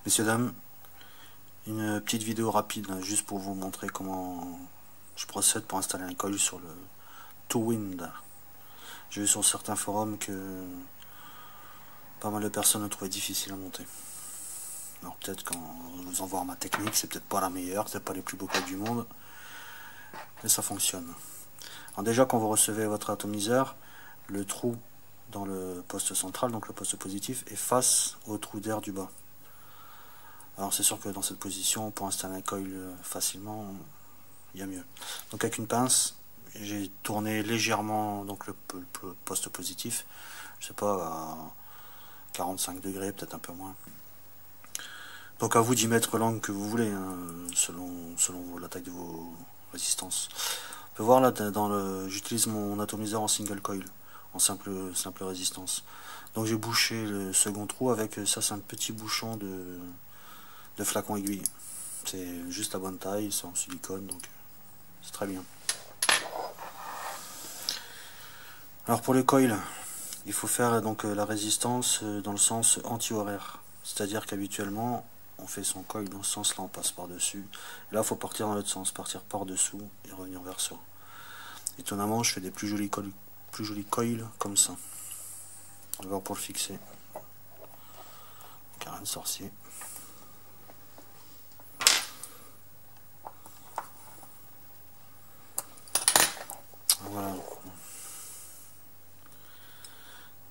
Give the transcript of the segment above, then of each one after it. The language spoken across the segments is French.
Messieurs, dames, une petite vidéo rapide, hein, juste pour vous montrer comment je procède pour installer un coil sur le Twowind. J'ai vu sur certains forums que pas mal de personnes le trouvaient difficile à monter. Alors peut-être quand vous en voir ma technique, c'est peut-être pas la meilleure, c'est pas les plus beaux coils du monde, mais ça fonctionne. Alors déjà, quand vous recevez votre atomiseur, le trou dans le poste central, donc le poste positif, est face au trou d'air du bas. Alors c'est sûr que dans cette position, pour installer un coil facilement, il y a mieux. Donc avec une pince, j'ai tourné légèrement donc le poste positif, je sais pas, à 45 degrés, peut-être un peu moins. Donc à vous d'y mettre l'angle que vous voulez, hein, selon la taille de vos résistances. On peut voir là, j'utilise mon atomiseur en single coil, en simple résistance. Donc j'ai bouché le second trou avec ça, c'est un petit bouchon de flacon aiguille. C'est juste la bonne taille, c'est en silicone, donc c'est très bien. Alors pour les coils, il faut faire donc la résistance dans le sens anti-horaire. C'est-à-dire qu'habituellement, on fait son coil dans ce sens-là, on passe par-dessus. Là, il faut partir dans l'autre sens, partir par-dessous et revenir vers soi. Étonnamment, je fais des plus jolis coils comme ça. On va voir pour le fixer. Rien de sorcier. Voilà.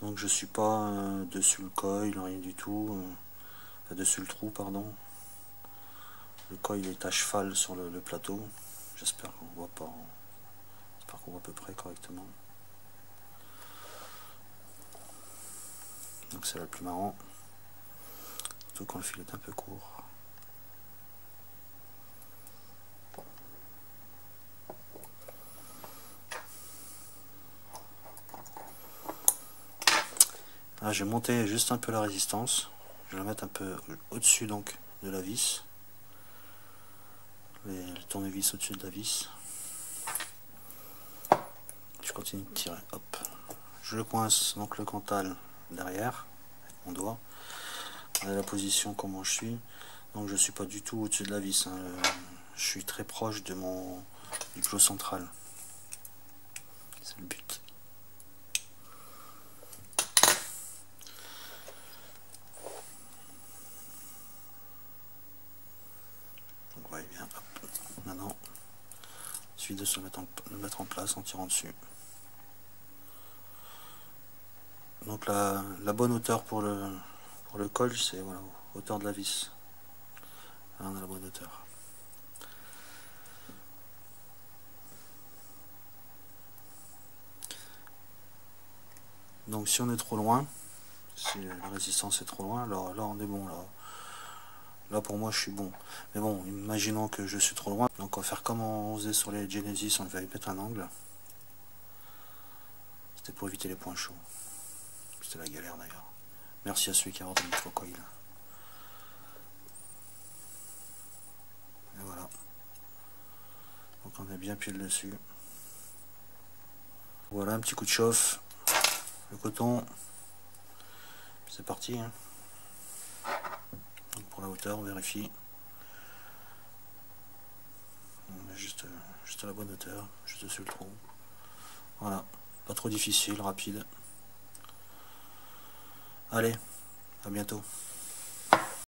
Donc je suis pas dessus le coil, rien du tout. Dessus le trou, pardon. Le coil est à cheval sur le plateau. J'espère qu'on voit pas. J'espère qu'on voit à peu près correctement. Donc c'est là le plus marrant. Surtout quand le fil est un peu court. Là, j'ai monté juste un peu la résistance. Je vais la mettre un peu au-dessus donc de la vis. Le tournevis au-dessus de la vis. Je continue de tirer. Hop. Je le coince donc le cantal derrière avec mon doigt. Regardez la position comment je suis. Donc je suis pas du tout au-dessus de la vis. Hein. Je suis très proche de du clou central. C'est le but. Donc voyez bien. Hop. Maintenant, il suffit de se le mettre en place en tirant dessus. Donc la bonne hauteur pour le coil, c'est voilà, hauteur de la vis. Là, on a la bonne hauteur. Donc si on est trop loin, si la résistance est trop loin, alors là on est bon. Là pour moi je suis bon. Mais bon, imaginons que je suis trop loin. Donc on va faire comme on faisait sur les Genesis, on va y mettre un angle. C'était pour éviter les points chauds. C'était la galère d'ailleurs. Merci à celui qui a ordonné le coil. Et voilà. Donc on a bien pile dessus. Voilà un petit coup de chauffe. Le coton. C'est parti. Hein. Donc pour la hauteur, on vérifie. On met juste à la bonne hauteur, juste dessus le trou. Voilà. Pas trop difficile, rapide. Allez, à bientôt.